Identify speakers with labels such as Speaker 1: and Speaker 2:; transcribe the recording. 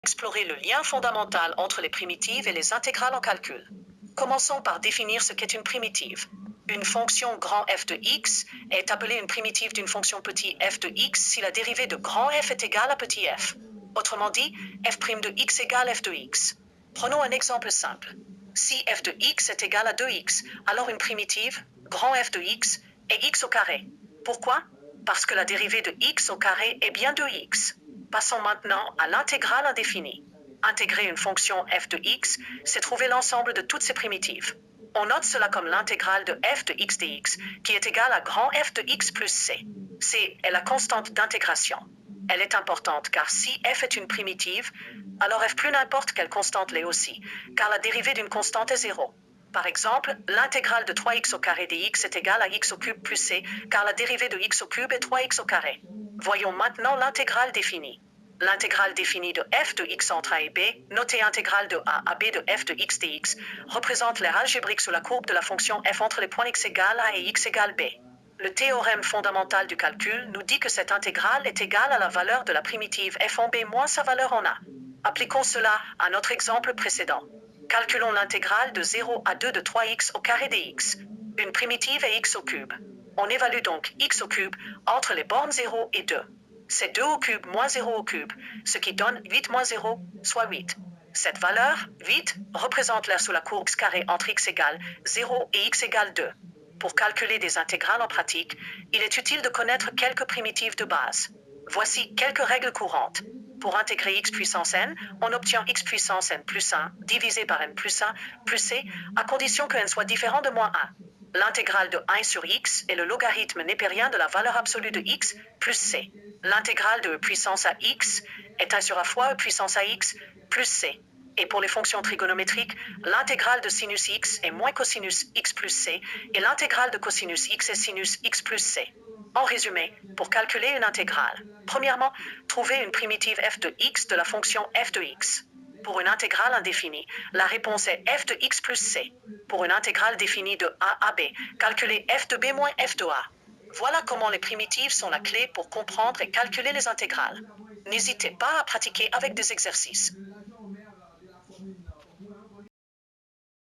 Speaker 1: explorer le lien fondamental entre les primitives et les intégrales en calcul. Commençons par définir ce qu'est une primitive. Une fonction grand f de x est appelée une primitive d'une fonction petit f de x si la dérivée de grand f est égale à petit f. Autrement dit, f' de x égale f de x. Prenons un exemple simple. Si f de x est égal à 2x, alors une primitive, grand f de x, est x au carré. Pourquoi? Parce que la dérivée de x au carré est bien 2x. Passons maintenant à l'intégrale indéfinie. Intégrer une fonction f de x, c'est trouver l'ensemble de toutes ses primitives. On note cela comme l'intégrale de f de x dx, qui est égale à grand f de x plus c. C est la constante d'intégration. Elle est importante car si f est une primitive, alors f plus n'importe quelle constante l'est aussi, car la dérivée d'une constante est 0. Par exemple, l'intégrale de 3x au carré dx est égale à x au cube plus c, car la dérivée de x au cube est 3x au carré. Voyons maintenant l'intégrale définie. L'intégrale définie de f de x entre a et b, notée intégrale de a à b de f de x dx, représente l'aire algébrique sous la courbe de la fonction f entre les points x égale a et x égale b. Le théorème fondamental du calcul nous dit que cette intégrale est égale à la valeur de la primitive f en b moins sa valeur en a. Appliquons cela à notre exemple précédent. Calculons l'intégrale de 0 à 2 de 3x au carré dx. Une primitive est x au cube. On évalue donc x au cube entre les bornes 0 et 2. C'est 2 au cube moins 0 au cube, ce qui donne 8 moins 0, soit 8. Cette valeur, 8, représente l'aire sous la courbe x carré entre x égale 0 et x égale 2. Pour calculer des intégrales en pratique, il est utile de connaître quelques primitives de base. Voici quelques règles courantes. Pour intégrer x puissance n, on obtient x puissance n plus 1 divisé par n plus 1 plus c, à condition que n soit différent de moins 1. L'intégrale de 1 sur x est le logarithme népérien de la valeur absolue de x plus c. L'intégrale de e puissance à x est 1 sur a fois e puissance à x plus c. Et pour les fonctions trigonométriques, l'intégrale de sinus x est moins cosinus x plus c, et l'intégrale de cosinus x est sinus x plus c. En résumé, pour calculer une intégrale, premièrement, trouvez une primitive f de x de la fonction f de x. Pour une intégrale indéfinie, la réponse est f de x plus c. Pour une intégrale définie de a à b, calculez f de b moins f de a. Voilà comment les primitives sont la clé pour comprendre et calculer les intégrales. N'hésitez pas à pratiquer avec des exercices.